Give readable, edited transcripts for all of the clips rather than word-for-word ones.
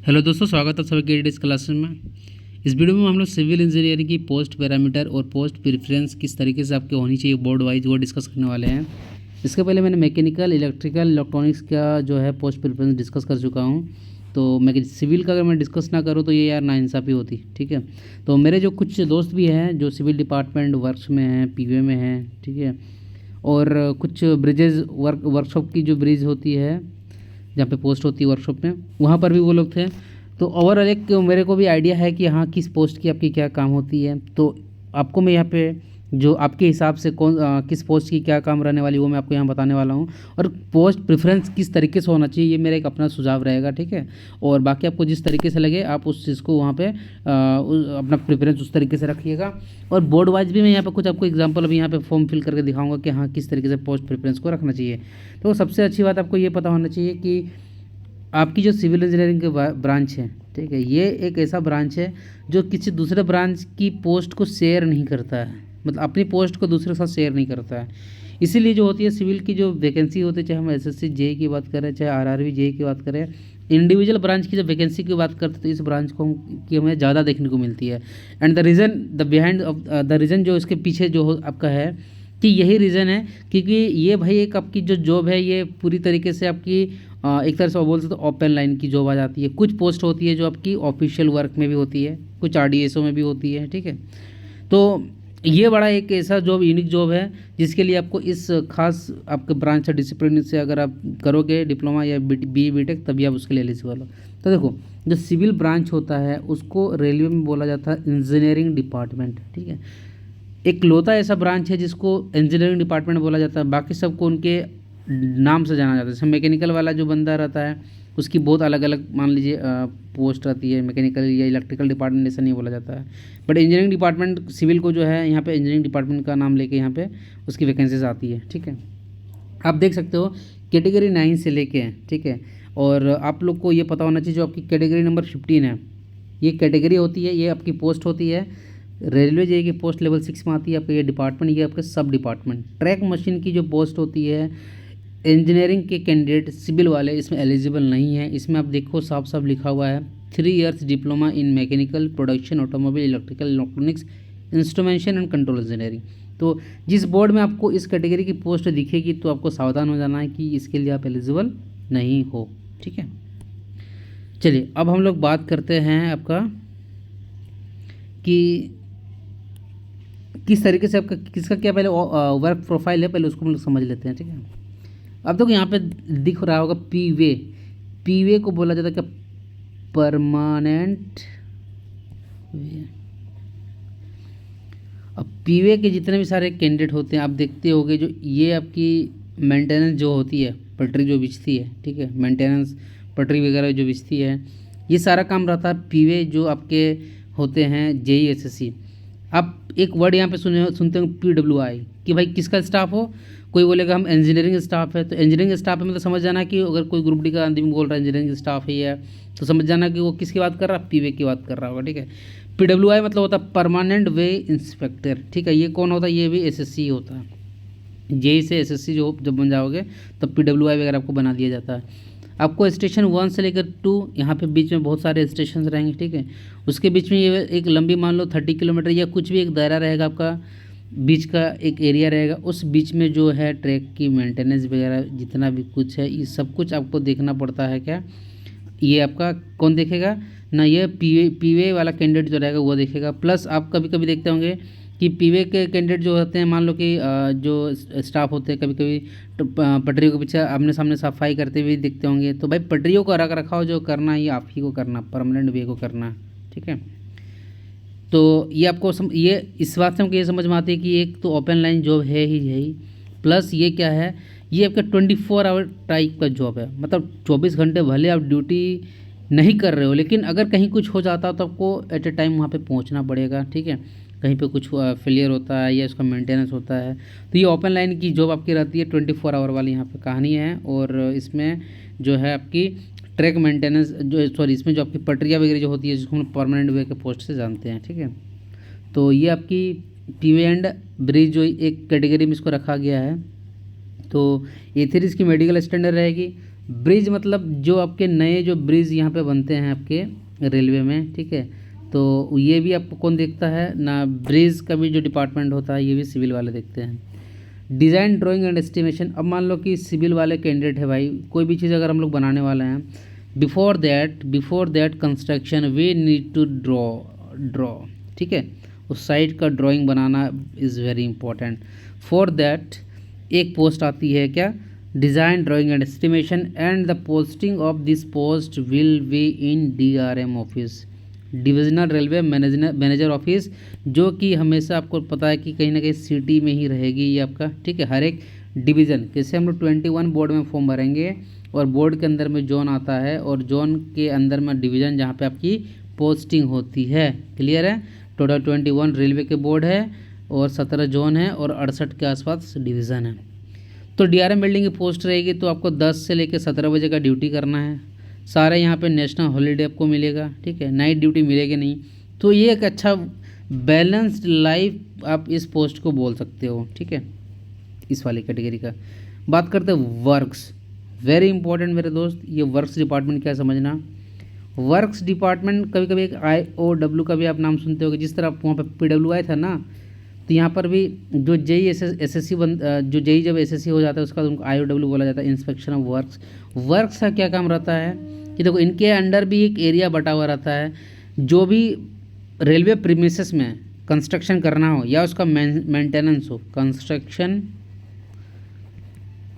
Hello दोस्तों, स्वागत है सभी के डिस क्लासेस में। इस वीडियो में हम लोग सिविल इंजीनियरिंग की पोस्ट पैरामीटर और पोस्ट प्रेफरेंस किस तरीके से आपके होनी चाहिए बोर्ड वाइज वो डिस्कस करने वाले हैं। इसके पहले मैंने मैकेनिकल, इलेक्ट्रिकल, इलेक्ट्रॉनिक्स का जो है पोस्ट प्रेफरेंस डिस्कस कर चुका हूँ। तो मैं सिविल का अगर मैं डिस्कस ना करूँ तो ये यार नाइंसाफ़ी होती। ठीक है, तो मेरे जो कुछ दोस्त भी हैं जो सिविल डिपार्टमेंट वर्क्स में हैं, पीवे में हैं, ठीक है, और कुछ ब्रिजेज वर्कशॉप की जो ब्रिज होती है जहाँ पे पोस्ट होती है वर्कशॉप में, वहाँ पर भी वो लोग थे। तो ओवरऑल एक मेरे को भी आइडिया है कि हाँ किस पोस्ट की आपकी क्या काम होती है। तो आपको मैं यहाँ पे जो आपके हिसाब से किस पोस्ट की क्या काम रहने वाली वो मैं आपको यहाँ बताने वाला हूँ। और पोस्ट प्रेफरेंस किस तरीके से होना चाहिए ये मेरा एक अपना सुझाव रहेगा। ठीक है, और बाकी आपको जिस तरीके से लगे आप उस चीज़ को वहाँ पे अपना प्रेफरेंस उस तरीके से रखिएगा। और बोर्ड वाइज भी मैं यहाँ पे कुछ आपको एग्जांपल अभी यहाँ पे फॉर्म फिल करके दिखाऊंगा कि हाँ किस तरीके से पोस्ट प्रेफरेंस को रखना चाहिए। तो सबसे अच्छी बात आपको ये पता होना चाहिए कि आपकी जो सिविल इंजीनियरिंग के ब्रांच है, ठीक है, ये एक ऐसा ब्रांच है जो किसी दूसरे ब्रांच की पोस्ट को शेयर नहीं करता है, मतलब अपनी पोस्ट को दूसरे के साथ शेयर नहीं करता है। इसीलिए जो होती है सिविल की जो वैकेंसी होती है, चाहे हम एसएससी जेई की बात करें, चाहे आरआरबी जेई की बात करें, इंडिविजुअल ब्रांच की जब वैकेंसी की बात करते हैं तो इस ब्रांच को की हमें ज़्यादा देखने को मिलती है। एंड द रीज़न जो इसके पीछे जो आपका है कि यही रीज़न है क्योंकि ये भाई एक आपकी जो जॉब है ये पूरी तरीके से आपकी एक तरह से बोल सकते तो ओपन लाइन की जॉब आ जाती है। कुछ पोस्ट होती है जो आपकी ऑफिशियल वर्क में भी होती है, कुछ आरडीएसओ में भी होती है। ठीक है, तो ये बड़ा एक ऐसा जॉब, यूनिक जॉब है जिसके लिए आपको इस खास आपके ब्रांच से डिसिप्लिन से अगर आप करोगे डिप्लोमा या बी बीटेक तभी आप उसके लिए एलिजिबल हो। तो देखो, जो सिविल ब्रांच होता है उसको रेलवे में बोला जाता है इंजीनियरिंग डिपार्टमेंट। ठीक है, एक लौता ऐसा ब्रांच है जिसको इंजीनियरिंग डिपार्टमेंट बोला जाता है, बाकी सबको उनके नाम से जाना जाता है। जैसे मैकेनिकल वाला जो बंदा रहता है उसकी बहुत अलग अलग मान लीजिए पोस्ट रहती है, मैकेनिकल या इलेक्ट्रिकल डिपार्टमेंट ऐसा नहीं बोला जाता है। बट इंजीनियरिंग डिपार्टमेंट सिविल को जो है यहाँ पे इंजीनियरिंग डिपार्टमेंट का नाम लेके यहाँ पे उसकी वैकेंसीज आती है। ठीक है, आप देख सकते हो कैटेगरी 9 से लेके हैं। ठीक है, और आप लोग को ये पता होना चाहिए जो आपकी कैटेगरी नंबर 15 है, ये कैटेगरी होती है, ये आपकी पोस्ट होती है। रेलवे जेई की पोस्ट लेवल 6 में आती है आपका ये डिपार्टमेंट, ये आपका सब डिपार्टमेंट। ट्रैक मशीन की जो पोस्ट होती है, इंजीनियरिंग के कैंडिडेट सिविल वाले इसमें एलिजिबल नहीं है। इसमें आप देखो साफ साफ लिखा हुआ है 3 years diploma in mechanical, production, automobile, electrical, electronics, instrumentation and control engineering. तो जिस बोर्ड में आपको इस कैटेगरी की पोस्ट दिखेगी तो आपको सावधान हो जाना है कि इसके लिए आप एलिजिबल नहीं हो। ठीक है, चलिए अब हम लोग बात करते हैं आपका कि किस तरीके से आपका किसका क्या पहले वर्क प्रोफाइल है, पहले उसको हम लोग समझ लेते हैं। ठीक है, अब देखो यहाँ पे दिख रहा होगा पीवे। पीवे को बोला जाता है क्या? परमानेंट वे। अब पीवे के जितने भी सारे कैंडिडेट होते हैं आप देखते होगे, जो ये आपकी मेंटेनेंस जो होती है, पटरी जो बिछती है, ठीक है, मेंटेनेंस पटरी वगैरह जो बिछती है, ये सारा काम रहता है पीवे जो आपके होते हैं जेई एसएससी। आप एक वर्ड यहाँ पे सुनते हो PWI कि भाई किसका स्टाफ हो। कोई बोलेगा हम इंजीनियरिंग स्टाफ है, तो इंजीनियरिंग स्टाफ है मतलब समझ जाना कि अगर कोई ग्रुप डी का आदमी बोल रहा है इंजीनियरिंग स्टाफ है तो समझ जाना कि वो किसकी बात कर रहा है, पीवे की बात कर रहा होगा। ठीक है, PWI मतलब होता है परमानेंट वे इंस्पेक्टर। ठीक है, ये कौन होता है? ये भी एसएससी होता है। जेई से एसएससी जो जब बन जाओगे तब PWI वगैरह आपको बना दिया जाता है। आपको स्टेशन 1 से लेकर 2 यहाँ पे बीच में बहुत सारे स्टेशन रहेंगे। ठीक है, उसके बीच में ये एक लंबी मान लो 30 किलोमीटर या कुछ भी एक दायरा रहेगा, आपका बीच का एक एरिया रहेगा। उस बीच में जो है ट्रैक की मेंटेनेंस वगैरह जितना भी कुछ है ये सब कुछ आपको देखना पड़ता है। क्या ये आपका कौन देखेगा ना? ये पीवे वाला कैंडिडेट जो रहेगा वो देखेगा। प्लस आप कभी कभी देखते होंगे कि पीवे के कैंडिडेट जो होते हैं, मान लो कि जो स्टाफ होते हैं कभी कभी पटरियों के पीछे आमने सामने सफाई करते हुए दिखते होंगे। तो भाई पटरियों का रख रखाव जो करना है ये आप ही को करना, परमानेंट वे को करना। ठीक है, तो ये आपको ये इस बात से हमको ये समझ में आती है कि एक तो ओपन लाइन जॉब है ही, प्लस ये क्या है, ये आपका 24 आवर टाइप का जॉब है। मतलब 24 घंटे भले आप ड्यूटी नहीं कर रहे हो, लेकिन अगर कहीं कुछ हो जाता तो आपको एट ए टाइम वहाँ पे पहुँचना पड़ेगा। ठीक है, कहीं पे कुछ फेलियर होता है या उसका मेंटेनेंस होता है तो ये ओपन लाइन की जॉब आपकी रहती है। 24 आवर वाली यहाँ पे कहानी है। और इसमें जो है आपकी ट्रैक मेंटेनेंस जो सॉरी इसमें जो आपकी पटरियाँ वगैरह जो होती है जिसको हम परमानेंट वे के पोस्ट से जानते हैं। ठीक है, तो ये आपकी पीवे एंड ब्रिज जो एक कैटेगरी में इसको रखा गया है। तो A3 इसकी मेडिकल स्टैंडर्ड रहेगी। ब्रिज मतलब जो आपके नए जो ब्रिज यहाँ पे बनते हैं आपके रेलवे में, ठीक है, तो ये भी आपको कौन देखता है ना, ब्रिज का भी जो डिपार्टमेंट होता है ये भी सिविल वाले देखते हैं। डिज़ाइन ड्राइंग एंड एस्टिमेशन, अब मान लो कि सिविल वाले कैंडिडेट है भाई, कोई भी चीज़ अगर हम लोग बनाने वाले हैं, before that construction we need to draw, ठीक है, उस साइट का ड्राइंग बनाना is very important. For that एक पोस्ट आती है क्या, design drawing and estimation, and the posting of this post will be in DRM office, divisional railway manager office, जो कि हमेशा आपको पता है कि कहीं ना कहीं सिटी में ही रहेगी ये आपका, ठीक है, हर एक डिवीज़न। जैसे हम लोग 21 बोर्ड में फॉर्म भरेंगे और बोर्ड के अंदर में जोन आता है और जोन के अंदर में डिवीज़न जहाँ पे आपकी पोस्टिंग होती है। क्लियर है, टोटल 21 रेलवे के बोर्ड है और 17 जोन है और 68 के आसपास डिवीज़न है। तो DRM बिल्डिंग की पोस्ट रहेगी तो आपको 10 से लेकर 17 बजे का ड्यूटी करना है। सारे यहाँ पे नेशनल हॉलीडे आपको मिलेगा, ठीक है, नाइट ड्यूटी मिलेगी नहीं। तो ये एक अच्छा बैलेंस्ड लाइफ आप इस पोस्ट को बोल सकते हो, ठीक है, इस वाली कैटेगरी का। बात करते हैं वर्क्स, वेरी इंपॉर्टेंट मेरे दोस्त, ये वर्क्स डिपार्टमेंट क्या समझना। वर्क्स डिपार्टमेंट कभी कभी एक IOW का भी आप नाम सुनते होगे, जिस तरह आप वहाँ पर PWI था ना, तो यहाँ पर भी जो JEE SSC जो JEE जब SSC हो जाता है उसका उनको IOW बोला जाता है, इंस्पेक्शन ऑफ वर्क्स। वर्क्स का क्या काम रहता है कि देखो इनके अंडर भी एक एरिया बटा हुआ रहता है, जो भी रेलवे प्रीमिसेस में कंस्ट्रक्शन करना हो या उसका मेंटेनेंस हो, कंस्ट्रक्शन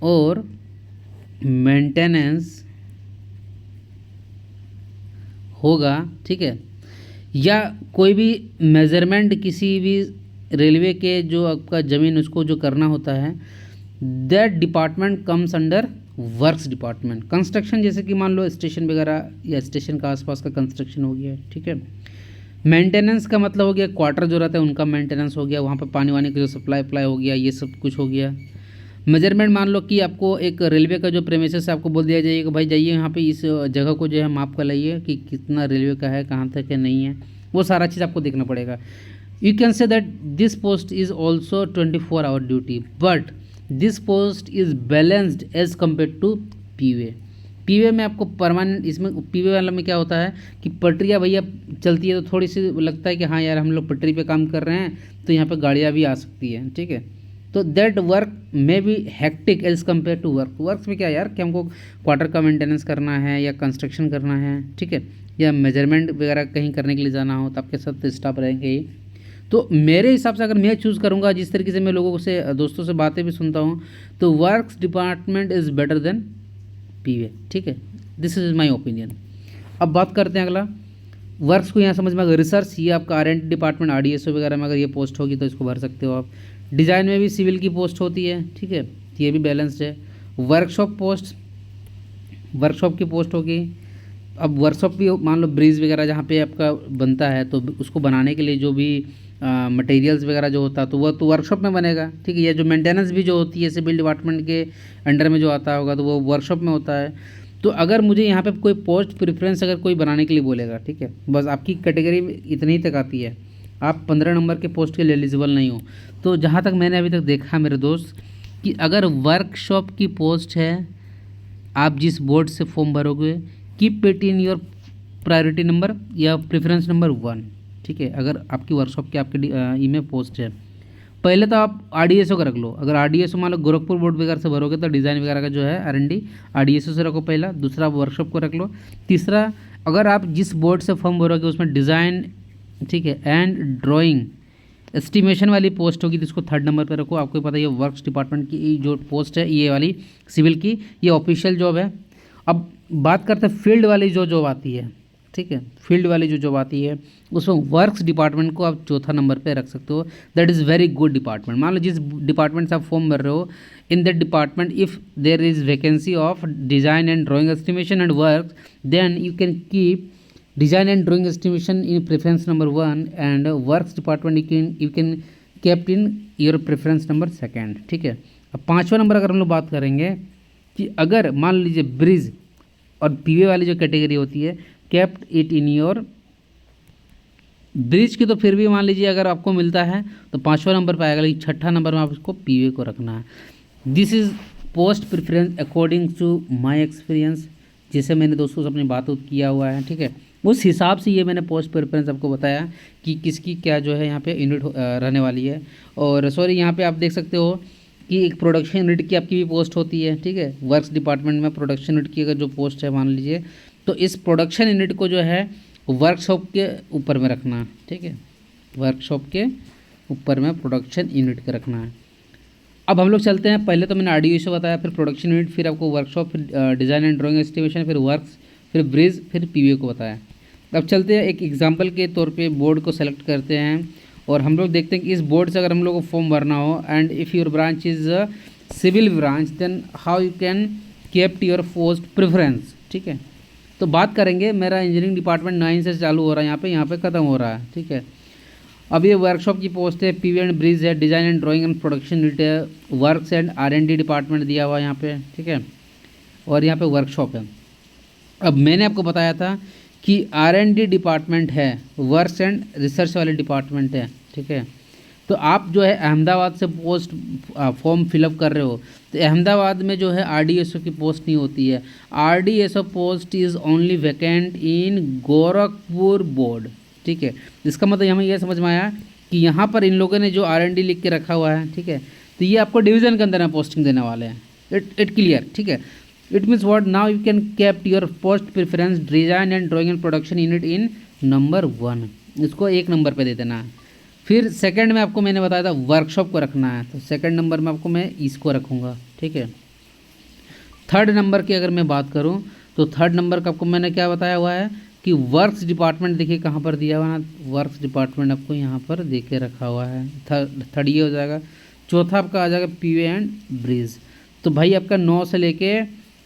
और मेंटेनेंस होगा, ठीक है, या कोई भी मेजरमेंट किसी भी रेलवे के जो आपका ज़मीन उसको जो करना होता है, that department comes under works department. Construction जैसे कि मान लो स्टेशन वगैरह या स्टेशन का आसपास का कंस्ट्रक्शन हो गया, ठीक है। मेंटेनेंस का मतलब हो गया क्वार्टर जो रहता है उनका मेंटेनेंस हो गया, वहाँ पर पानी वानी का जो सप्लाई हो गया, ये सब कुछ हो गया। मेजरमेंट मान लो कि आपको एक रेलवे का जो प्रेमिसेस है आपको बोल दिया जाएगा भाई जाइए यहाँ पे इस जगह को जो है माप कर लाइए कि कितना रेलवे का है, कहाँ तक है, नहीं है, वो सारा चीज़ आपको देखना पड़ेगा। You can say that this post is also 24-hour duty, but this post is balanced as compared to PWA। PWA में आपको परमानेंट, इसमें PWA वाला में क्या होता है कि पटरियाँ भैया चलती है तो थोड़ी सी लगता है कि हाँ यार हम लोग पटरी पे काम कर रहे हैं तो यहाँ पे गाड़ियाँ भी आ सकती हैं, ठीक है। तो that work may be hectic as compare to works में क्या यार कि हमको क्वार्टर का मेंटेनेंस करना है या कंस्ट्रक्शन करना है, ठीक है, या मेजरमेंट वगैरह कहीं करने के लिए जाना हो तो आपके साथ स्टाफ रहेंगे ही। तो मेरे हिसाब से अगर मैं चूज़ करूँगा, जिस तरीके से मैं लोगों से दोस्तों से बातें भी सुनता हूँ, तो works department is better than PWA, ठीक है, दिस इज़ माय ओपिनियन। अब बात करते हैं अगला, वर्क्स को यहाँ समझ में अगर रिसर्च, ये आपका R&D डिपार्टमेंट RDSO वगैरह में अगर ये पोस्ट होगी तो इसको भर सकते हो आप। डिज़ाइन में भी सिविल की पोस्ट होती है, ठीक है, ये भी बैलेंस्ड है। वर्कशॉप पोस्ट, वर्कशॉप की पोस्ट होगी। अब वर्कशॉप भी मान लो ब्रिज वगैरह जहाँ पे आपका बनता है तो उसको बनाने के लिए जो भी मटेरियल्स वगैरह जो होता है तो वह तो वर्कशॉप में बनेगा, ठीक है। या जो मेंटेनेंस भी जो होती है सिविल डिपार्टमेंट के अंडर में जो आता होगा तो वो वर्कशॉप में होता है। तो अगर मुझे यहाँ पे कोई पोस्ट प्रेफरेंस अगर कोई बनाने के लिए बोलेगा, ठीक है, बस आपकी कैटेगरी इतनी ही तक आती है, आप 15 नंबर के पोस्ट के लिए एलिजिबल नहीं हो, तो जहाँ तक मैंने अभी तक देखा मेरे दोस्त कि अगर वर्कशॉप की पोस्ट है, आप जिस बोर्ड से फॉर्म भरोगे, keep it in your priority number या प्रेफरेंस नंबर 1, ठीक है। अगर आपकी वर्कशॉप की आपके ईमेल पोस्ट है, पहले तो आप RDSO का रख लो। अगर RDSO मान लो गोरखपुर बोर्ड वगैरह से भरोगे तो डिज़ाइन वगैरह का जो है R&D RDSO से रखो पहला, दूसरा वर्कशॉप को रख लो, तीसरा अगर आप जिस बोर्ड से फॉर्म भरोगे उसमें डिज़ाइन, ठीक है, एंड ड्राइंग एस्टिमेशन वाली पोस्ट होगी तो इसको 3rd नंबर पर रखो। आपको पता है ये वर्क्स डिपार्टमेंट की जो पोस्ट है ये वाली सिविल की, ये ऑफिशियल जॉब है। अब बात करते हैं फील्ड वाली जो जॉब आती है, ठीक है, फील्ड वाली जो जॉब आती है उसमें वर्क्स डिपार्टमेंट को आप 4था नंबर पे रख सकते हो। That is very good department. मान लो जिस डिपार्टमेंट से आप फॉर्म भर रहे हो, in that department if there is vacancy of design and drawing estimation and work, then you can keep design and drawing estimation in preference number 1 and works department you can kept in your preference number 2, ठीक है। अब 5वां number अगर हम लोग बात करेंगे कि अगर मान लीजिए ब्रिज और PWA वाली जो कैटेगरी होती है, kept it in your bridge की, तो फिर भी मान लीजिए अगर आपको मिलता है तो 5वां नंबर पर आएगा, लेकिन 6ठा नंबर में आप इसको PWA को रखना है। This is post preference according to my experience, जिसे मैंने दोस्तों से अपनी बात किया हुआ है, ठीक है, उस हिसाब से ये मैंने पोस्ट प्रेफरेंस आपको बताया कि किसकी क्या जो है यहाँ पे यूनिट रहने वाली है। और सॉरी, यहाँ पे आप देख सकते हो कि एक प्रोडक्शन यूनिट की आपकी भी पोस्ट होती है, ठीक है, वर्क्स डिपार्टमेंट में प्रोडक्शन यूनिट की अगर जो पोस्ट है मान लीजिए, तो इस प्रोडक्शन यूनिट को जो है वर्कशॉप के ऊपर में रखना है, ठीक है, वर्कशॉप के ऊपर में प्रोडक्शन यूनिट के रखना है। अब हम लोग चलते हैं, पहले तो मैंने आरडीओ से बताया, फिर प्रोडक्शन यूनिट, फिर आपको वर्कशॉप, फिर डिज़ाइन एंड ड्राइंग एस्टिमेशन, फिर वर्क्स, फिर ब्रिज, फिर पीवीए को बताया। अब चलते हैं एक एग्जांपल के तौर पे बोर्ड को सेलेक्ट करते हैं और हम लोग देखते हैं कि इस बोर्ड से अगर हम लोग को फॉर्म भरना हो and if your branch is civil branch then how you can keep your post preference, ठीक है। तो बात करेंगे, मेरा इंजीनियरिंग डिपार्टमेंट 9 से चालू हो रहा है, यहाँ पे ख़त्म हो रहा है, ठीक है। अब ये वर्कशॉप की पोस्ट है, पीवी एंड ब्रिज है, design and drawing and production unit है, वर्क्स एंड R&D डिपार्टमेंट दिया हुआ है यहाँ पे, ठीक है, और यहाँ पे वर्कशॉप है। अब मैंने आपको बताया था कि R&D डिपार्टमेंट है, वर्क्स एंड रिसर्च वाले डिपार्टमेंट है, ठीक है। तो आप जो है अहमदाबाद से पोस्ट फॉर्म फिलअप कर रहे हो, तो अहमदाबाद में जो है RDSO की पोस्ट नहीं होती है। RDSO post is only vacant in Gorakhpur board, ठीक है। इसका मतलब हमें यह समझ में आया कि यहाँ पर इन लोगों ने जो R&D लिख के रखा हुआ है, ठीक है, तो ये आपको डिवीज़न के अंदर में पोस्टिंग देने वाले हैं। इट क्लियर, ठीक है। It means what, now you can keep your post preference design and drawing and production unit in number 1, इसको 1 नंबर पे दे देना है। फिर सेकंड में आपको मैंने बताया था वर्कशॉप को रखना है, तो सेकंड नंबर में आपको मैं इसको रखूँगा, ठीक है। थर्ड नंबर की अगर मैं बात करूँ तो थर्ड नंबर का आपको मैंने क्या बताया हुआ है कि वर्क्स डिपार्टमेंट, देखिए कहाँ पर दिया हुआ है, वर्क्स डिपार्टमेंट आपको यहाँ पर दे के रखा हुआ है। थर्ड ये हो जाएगा। चौथा आपका आ जाएगा पीवी एंड ब्रिज। तो भाई आपका 9 से लेके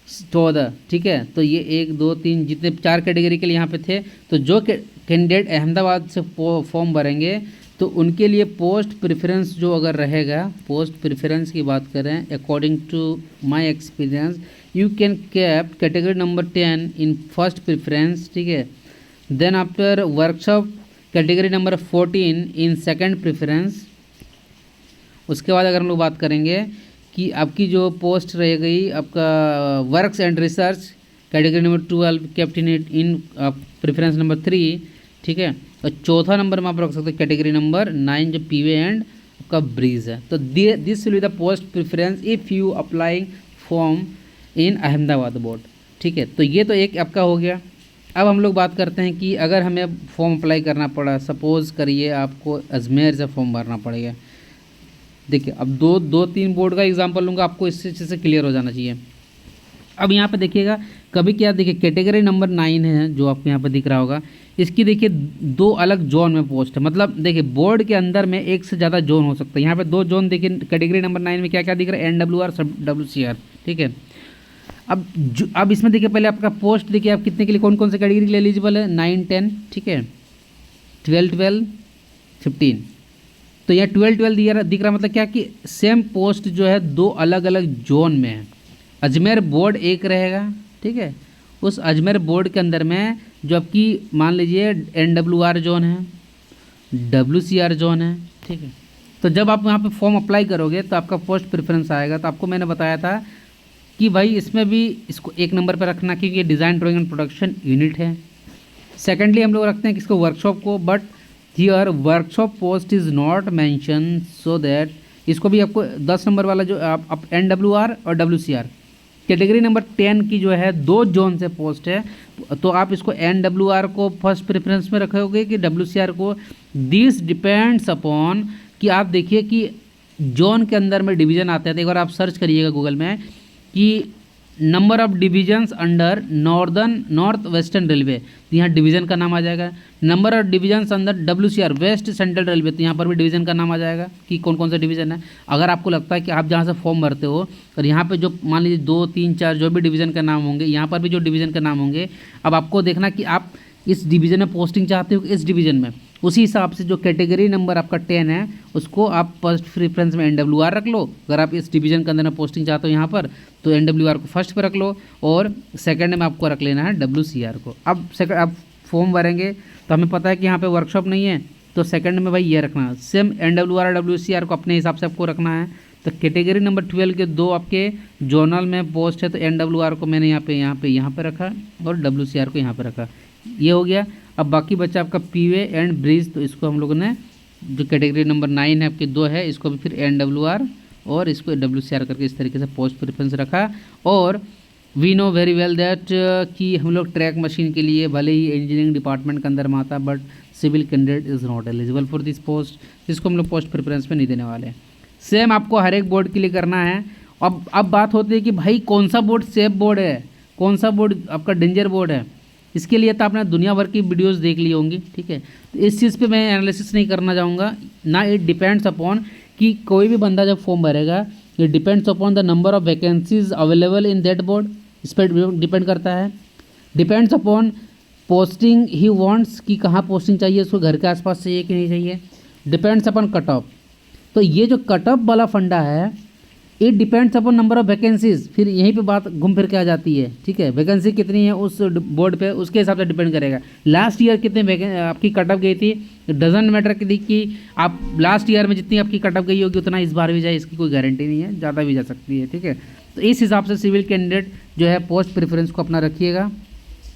14, ठीक है। तो ये 1 2 3 जितने 4 कैटेगरी के लिए यहाँ पे थे, तो जो कैंडिडेट अहमदाबाद से फॉर्म भरेंगे तो उनके लिए पोस्ट प्रेफरेंस जो अगर रहेगा, पोस्ट प्रेफरेंस की बात करें according to my experience, you can keep category number 10 in first preference, ठीक है। Then after workshop category number 14 in second preference. उसके बाद अगर हम लोग बात करेंगे कि आपकी जो पोस्ट रह गई आपका works and research category number 12 kept in preference number 3, ठीक है। और चौथा नंबर में आप रख सकते हैं कैटेगरी नंबर 9 जो पीवे एंड आपका ब्रिज है। तो this will be the post preference if you applying form in Ahmedabad board, ठीक है। तो ये तो एक आपका हो गया। अब हम लोग बात करते हैं कि अगर हमें फॉर्म अप्लाई करना पड़ा, सपोज़ करिए आपको अजमेर से फॉर्म भरना पड़ेगा। देखिए अब दो तीन बोर्ड का एग्जांपल लूँगा, आपको इससे अच्छे से क्लियर हो जाना चाहिए। अब यहाँ पे देखिएगा कभी क्या, देखिए कैटेगरी नंबर 9 है जो आपको यहाँ पे दिख रहा होगा, इसकी देखिए 2 अलग जोन में पोस्ट है। मतलब देखिए बोर्ड के अंदर में एक से ज़्यादा जोन हो सकता है। यहाँ पे 2 जोन देखिए कैटेगरी नंबर 9 में क्या क्या दिख रहा है, NWR सब WCR, ठीक है। अब इसमें देखिए पहले आपका पोस्ट देखिए आप कितने के लिए कौन कौन से कैटेगरी के लिए एलिजिबल है, 9 10, ठीक है, 12 15। तो यह 12 दिख रहा मतलब क्या कि सेम पोस्ट जो है 2 अलग अलग जोन में है। अजमेर बोर्ड एक रहेगा, ठीक है। उस अजमेर बोर्ड के अंदर में जो आपकी मान लीजिए NWR जोन है, WCR जोन है, ठीक है। तो जब आप यहाँ पे फॉर्म अप्लाई करोगे तो आपका पोस्ट प्रेफरेंस आएगा। तो आपको मैंने बताया था कि भाई इसमें भी इसको 1 नंबर पर रखना क्योंकि ये design drawing and production unit है। सेकेंडली हम लोग रखते हैं किसको, वर्कशॉप को, but here workshop post is not mention, so that इसको भी आपको 10 नंबर वाला जो आप NWR और WCR कैटेगरी नंबर 10 की जो है 2 जोन से पोस्ट है, तो आप इसको NWR को फर्स्ट प्रेफरेंस में रखोगे कि WCR को। दिस डिपेंड्स अपॉन कि आप देखिए कि जोन के अंदर में डिवीज़न आते हैं। तो एक बार आप सर्च करिएगा गूगल में कि number of divisions under North Western Railway, तो यहाँ डिवीज़न का नाम आ जाएगा। Number of divisions under WCR West Central Railway, तो यहाँ पर भी डिवीज़न का नाम आ जाएगा कि कौन कौन सा डिवीज़न है। अगर आपको लगता है कि आप जहाँ से फॉर्म भरते हो और यहाँ पे जो मान लीजिए 2 3 4 जो भी डिवीज़न का नाम होंगे, यहाँ पर भी जो डिवीज़न का नाम होंगे, अब आपको देखना कि आप इस डिवीज़न में पोस्टिंग चाहते हो, इस डिवीज़न में, उसी हिसाब से जो कैटेगरी नंबर आपका 10 है उसको आप फर्स्ट प्रेफरेंस में NWR रख लो। अगर आप इस डिवीज़न के अंदर में पोस्टिंग चाहते हो यहाँ पर, तो NWR को फर्स्ट पे रख लो और सेकंड में आपको रख लेना है WCR को। अब आप फॉर्म भरेंगे तो हमें पता है कि यहाँ पे वर्कशॉप नहीं है, तो सेकंड में भाई ये रखना है। सेम NWR और WCR को अपने हिसाब से आपको रखना है, तो कैटेगरी नंबर 12 के 2 आपके जोनल में पोस्ट है, तो NWR को मैंने यहाँ पे रखा और WCR को यहाँ पे रखा, ये हो गया। अब बाकी बचा आपका पीवे एंड ब्रिज, तो इसको हम लोगों ने जो कैटेगरी नंबर 9 है आपके 2 है, इसको भी फिर NWR और इसको WCR करके इस तरीके से पोस्ट प्रेफरेंस रखा। और we know very well that कि हम लोग ट्रैक मशीन के लिए भले ही इंजीनियरिंग डिपार्टमेंट के अंदर में आता, but civil candidate is not eligible for this post, जिसको हम लोग पोस्ट प्रेफरेंस पे नहीं देने वाले हैं। सेम आपको हर एक बोर्ड के लिए करना है। अब बात होती है कि भाई कौन सा बोर्ड सेफ बोर्ड है, कौन सा बोर्ड आपका डेंजर बोर्ड है। इसके लिए तो आपने दुनिया भर की वीडियोस देख ली होंगी, ठीक है। तो इस चीज़ पे मैं एनालिसिस नहीं करना चाहूँगा ना। इट डिपेंड्स अपॉन कि कोई भी बंदा जब फॉर्म भरेगा, it depends upon the number of vacancies available in that board, इस पर डिपेंड करता है। Depends upon posting he wants कि कहाँ पोस्टिंग चाहिए, उसको घर के आसपास चाहिए कि नहीं चाहिए। Depends upon cut off. तो ये जो कट ऑफ वाला फंडा है, it depends upon number of vacancies. फिर यहीं पे बात घूम फिर के आ जाती है, ठीक है। वैकेंसी कितनी है उस बोर्ड पे, उसके हिसाब से डिपेंड करेगा। लास्ट ईयर कितने आपकी कट ऑफ गई थी, डजंट मैटर कि आप लास्ट ईयर में जितनी आपकी कट ऑफ गई होगी उतना इस बार भी जाए, इसकी कोई गारंटी नहीं है, ज़्यादा भी जा सकती है, ठीक है। तो इस हिसाब से सिविल कैंडिडेट जो है पोस्ट प्रेफरेंस को अपना रखिएगा,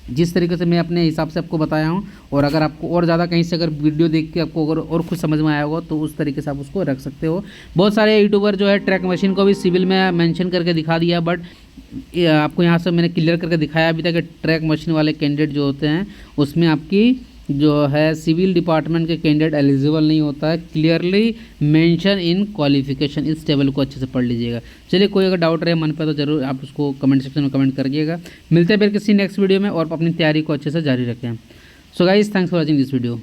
जिस तरीके से मैं अपने हिसाब से आपको बताया हूँ। और अगर आपको और ज़्यादा कहीं से अगर वीडियो देख के आपको अगर और कुछ समझ में आया होगा तो उस तरीके से आप उसको रख सकते हो। बहुत सारे यूट्यूबर जो है ट्रैक मशीन को भी सिविल में मेंशन करके दिखा दिया, बट आपको यहाँ से मैंने क्लियर करके दिखाया अभी तक कि ट्रैक मशीन वाले कैंडिडेट जो होते हैं उसमें आपकी जो है सिविल डिपार्टमेंट के कैंडिडेट एलिजिबल नहीं होता है। क्लियरली मेंशन इन क्वालिफिकेशन, इस टेबल को अच्छे से पढ़ लीजिएगा। चलिए, कोई अगर डाउट रहे मन पे तो ज़रूर आप उसको कमेंट सेक्शन में कमेंट करिएगा। मिलते हैं फिर किसी नेक्स्ट वीडियो में, और अपनी तैयारी को अच्छे से जारी रखें। So guys, thanks for watching this video.